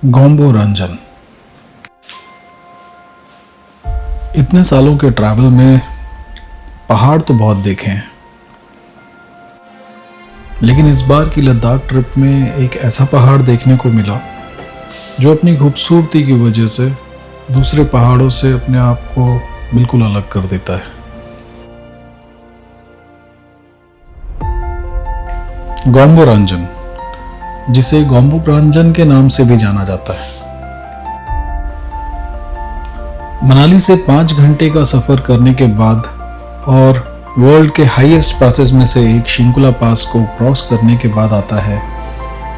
गोम्बो रंजन। इतने सालों के ट्रैवल में पहाड़ तो बहुत देखे हैं, लेकिन इस बार की लद्दाख ट्रिप में एक ऐसा पहाड़ देखने को मिला जो अपनी खूबसूरती की वजह से दूसरे पहाड़ों से अपने आप को बिल्कुल अलग कर देता है। गोम्बो रंजन, जिसे गोम्बो रंजन के नाम से भी जाना जाता है, मनाली से 5 घंटे का सफर करने के बाद और वर्ल्ड के हाईएस्ट पासेस में से एक शिंकुला पास को क्रॉस करने के बाद आता है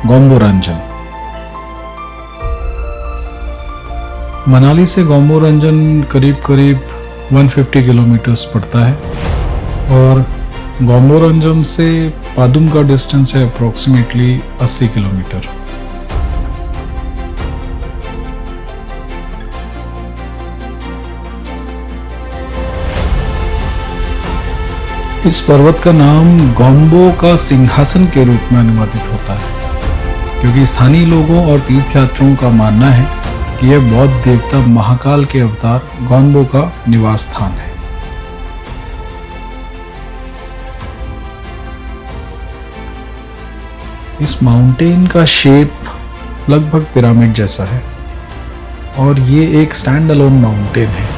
गोम्बो रंजन। मनाली से गोम्बो रंजन करीब करीब 150 किलोमीटर्स पड़ता है और गोम्बो रंजन से पादुम का डिस्टेंस है अप्रोक्सीमेटली 80 किलोमीटर। इस पर्वत का नाम गोम्बो का सिंहासन के रूप में अनुवादित होता है, क्योंकि स्थानीय लोगों और तीर्थयात्रियों का मानना है कि यह बौद्ध देवता महाकाल के अवतार गोम्बो का निवास स्थान है। इस माउंटेन का शेप लगभग पिरामिड जैसा है और ये एक स्टैंड अलोन माउंटेन है।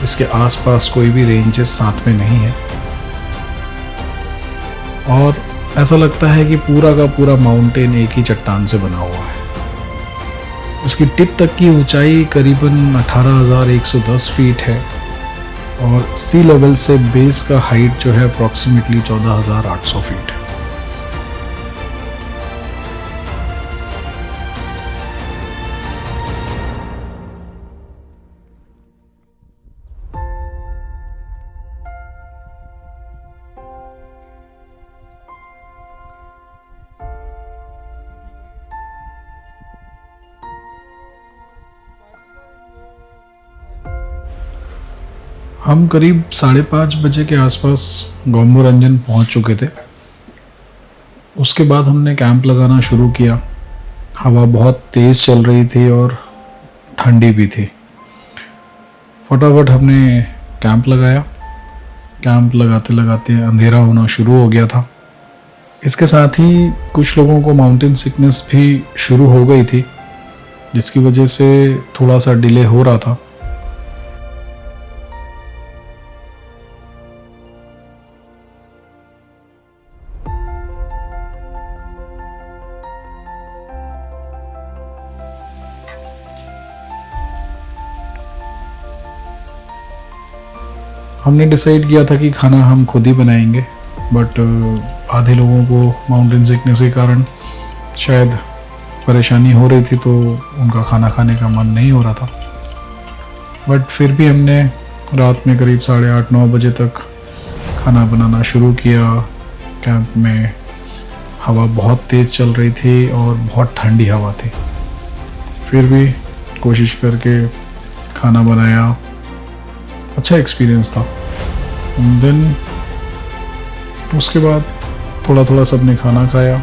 इसके आसपास कोई भी रेंजेस साथ में नहीं है और ऐसा लगता है कि पूरा का पूरा माउंटेन एक ही चट्टान से बना हुआ है। इसकी टिप तक की ऊंचाई करीबन 18,110 फीट है और सी लेवल से बेस का हाइट जो है अप्रॉक्सीमेटली 14,800 फीट है। हम करीब 5:30 बजे के आसपास गोम्बो रंजन पहुंच चुके थे। उसके बाद हमने कैंप लगाना शुरू किया। हवा बहुत तेज़ चल रही थी और ठंडी भी थी। फटाफट हमने कैंप लगाया। कैंप लगाते लगाते अंधेरा होना शुरू हो गया था। इसके साथ ही कुछ लोगों को माउंटेन सिकनेस भी शुरू हो गई थी, जिसकी वजह से थोड़ा सा डिले हो रहा था। हमने डिसाइड किया था कि खाना हम खुद ही बनाएंगे, बट आधे लोगों को माउंटेन सिकनेस के कारण शायद परेशानी हो रही थी, तो उनका खाना खाने का मन नहीं हो रहा था। बट फिर भी हमने रात में करीब 8:30-9 बजे तक खाना बनाना शुरू किया। कैंप में हवा बहुत तेज़ चल रही थी और बहुत ठंडी हवा थी। फिर भी कोशिश करके खाना बनाया। अच्छा एक्सपीरियंस था। देन उसके बाद थोड़ा थोड़ा सबने खाना खाया।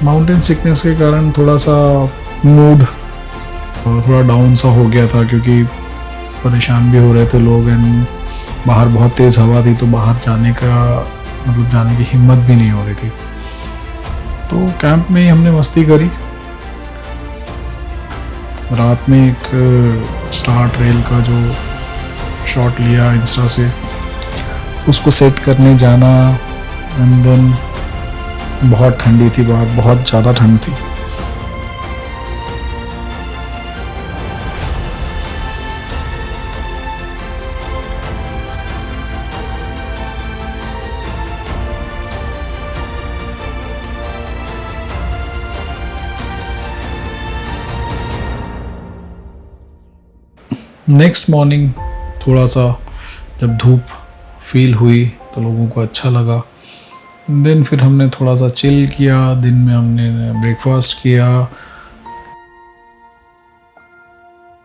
माउंटेन सिकनेस के कारण थोड़ा सा मूड थोड़ा डाउन सा हो गया था, क्योंकि परेशान भी हो रहे थे लोग एंड बाहर बहुत तेज़ हवा थी, तो बाहर जाने की हिम्मत भी नहीं हो रही थी। तो कैंप में ही हमने मस्ती करी। रात में एक स्टार ट्रेल का जो शॉट लिया इंस्टा से, उसको सेट करने जाना। एंड देन बहुत ठंडी थी बाहर, बहुत ज़्यादा ठंड थी। नेक्स्ट मॉर्निंग थोड़ा सा जब धूप फील हुई तो लोगों को अच्छा लगा। देन फिर हमने थोड़ा सा चिल किया। दिन में हमने ब्रेकफास्ट किया।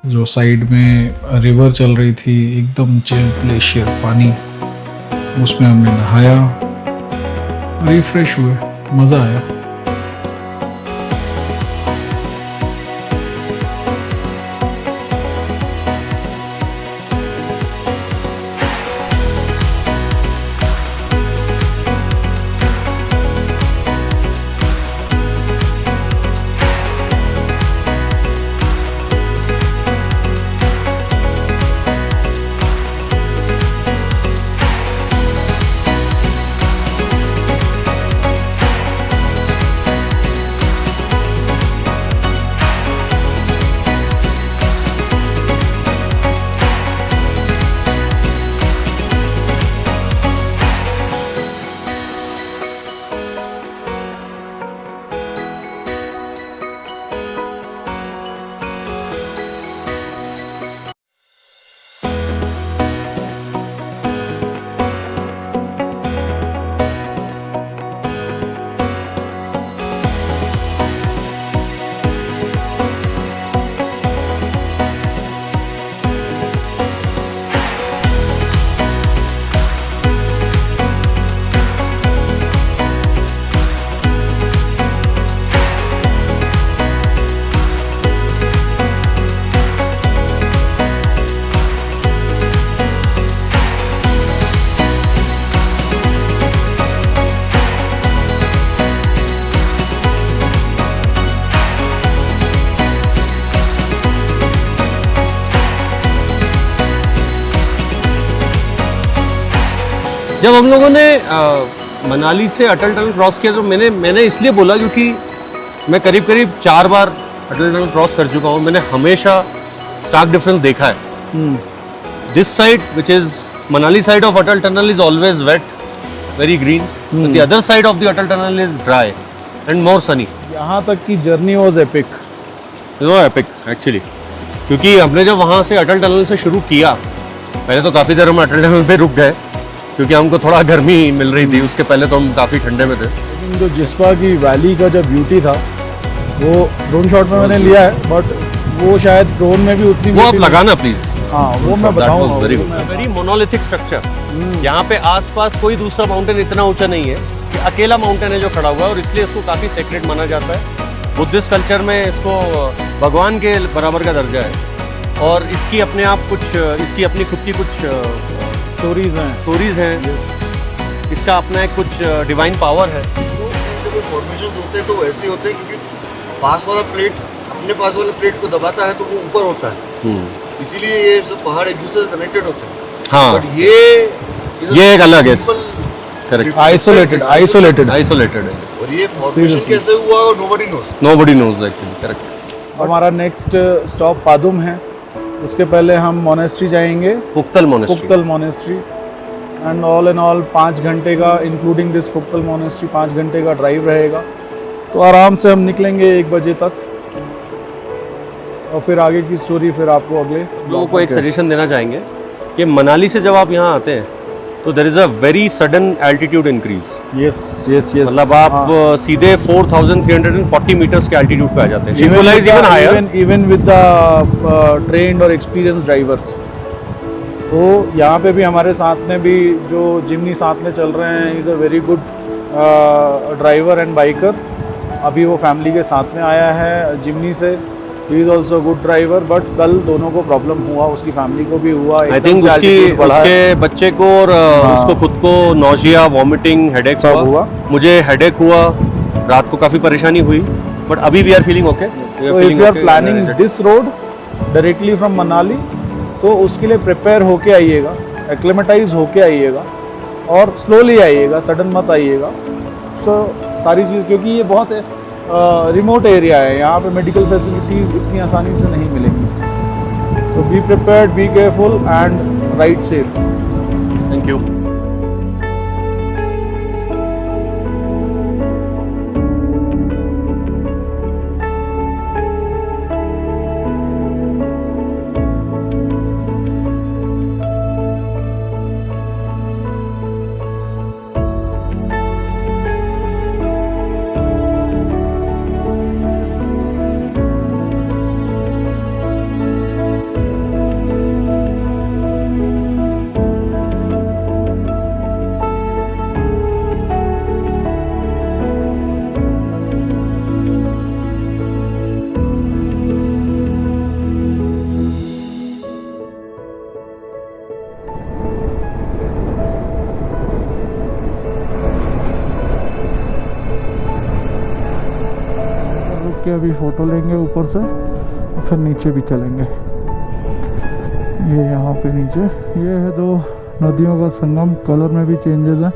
जो साइड में रिवर चल रही थी, एकदम चिल ग्लेशियर पानी, उसमें हमने नहाया, रिफ्रेश हुए, मज़ा आया। जब हम लोगों ने मनाली से अटल टनल क्रॉस किया तो मैंने इसलिए बोला क्योंकि मैं करीब करीब 4 बार अटल टनल क्रॉस कर चुका हूँ। मैंने हमेशा स्टार्क डिफरेंस देखा है। This side which is Manali side of Atal tunnel is always wet, very green, but the other side of the Atal tunnel is dry and more sunny. यहाँ तक की journey was epic. Epic actually, क्योंकि हमने जब वहाँ से अटल टनल से शुरू किया, पहले तो काफ़ी देर हम अटल टनल पे रुक गए क्योंकि हमको थोड़ा गर्मी मिल रही थी। उसके पहले तो हम काफ़ी ठंडे में थे। लेकिन जो जिस्पा की वैली का जो ब्यूटी था वो ड्रोन शॉट में मैंने लिया है, बट वो शायद ड्रोन में भी उतनी वो आप लगाना प्लीज। हाँ वो मैं बताऊंगा। Very monolithic structure. यहाँ पे आसपास कोई दूसरा माउंटेन इतना ऊंचा नहीं है कि अकेला माउंटेन है जो खड़ा हुआ है, और इसलिए इसको काफ़ी सेक्रेट माना जाता है। बुद्धिस्ट कल्चर में इसको भगवान के बराबर का दर्जा है, और इसकी अपने आप कुछ, इसकी अपनी खुद की कुछ स्टोरीज हैं। इसका अपना एक कुछ डिवाइन पावर है। जब फॉर्मेशंस होते हैं तो ऐसे होते हैं क्योंकि पास वाला प्लेट अपने पास वाले प्लेट को दबाता है तो वो ऊपर होता है, इसीलिए ये सब पहाड़ एक दूसरे से कनेक्टेड होते हैं। हाँ, बट ये एक अलग है, करेक्ट, आइसोलेटेड है। और ये फॉर्मेशन कैसे हुआ नोबडी नोज एक्चुअली, करेक्ट। हमारा नेक्स्ट स्टॉप पादुम है, उसके पहले हम मोनेस्ट्री जाएंगे, Phuktal monastery. And all in all 5 घंटे का, इंक्लूडिंग दिस पुक्तल मोनेस्ट्री, 5 घंटे का ड्राइव रहेगा। तो आराम से हम निकलेंगे 1 बजे तक, और फिर आगे की स्टोरी फिर आपको अगले लोगों को एक सजेशन देना चाहेंगे कि मनाली से जब आप यहाँ आते हैं तो there is a very sudden altitude increase. Yes मतलब आप सीधे 4340 मीटर्स के एल्टीट्यूड पे आ जाते हैं। Symbolize even higher, even with the trained और एक्सपीरियंस ड्राइवर्स। तो यहाँ पे भी हमारे साथ में भी जो जिमनी साथ में चल रहे हैं, is a very good driver and biker. अभी वो फैमिली के साथ में आया है जिमनी से। He is also good driver, but कल दोनों को प्रॉब्लम हुआ, उसकी फैमिली को भी हुआ। आई थिंक उसके बच्चे को और उसको खुद को नौशिया, वॉमिटिंग, हेडेक सब हुआ। मुझे हेडेक हुआ, रात को काफ़ी परेशानी हुई, बट अभी we are feeling okay. So if you are planning this road directly from Manali, तो उसके लिए प्रिपेयर होके आइएगा, एक्लेमेटाइज होके आइएगा, और स्लोली आइएगा, सडन मत आइएगा। सो सारी चीज़, क्योंकि ये बहुत रिमोट एरिया है, यहाँ पे मेडिकल फैसिलिटीज़ इतनी आसानी से नहीं मिलेंगी। So be prepared, be careful and ride safe. Thank you. के अभी फ़ोटो लेंगे ऊपर से, और फिर नीचे भी चलेंगे। ये यहाँ पे नीचे ये है 2 नदियों का संगम, कलर में भी चेंजेस हैं।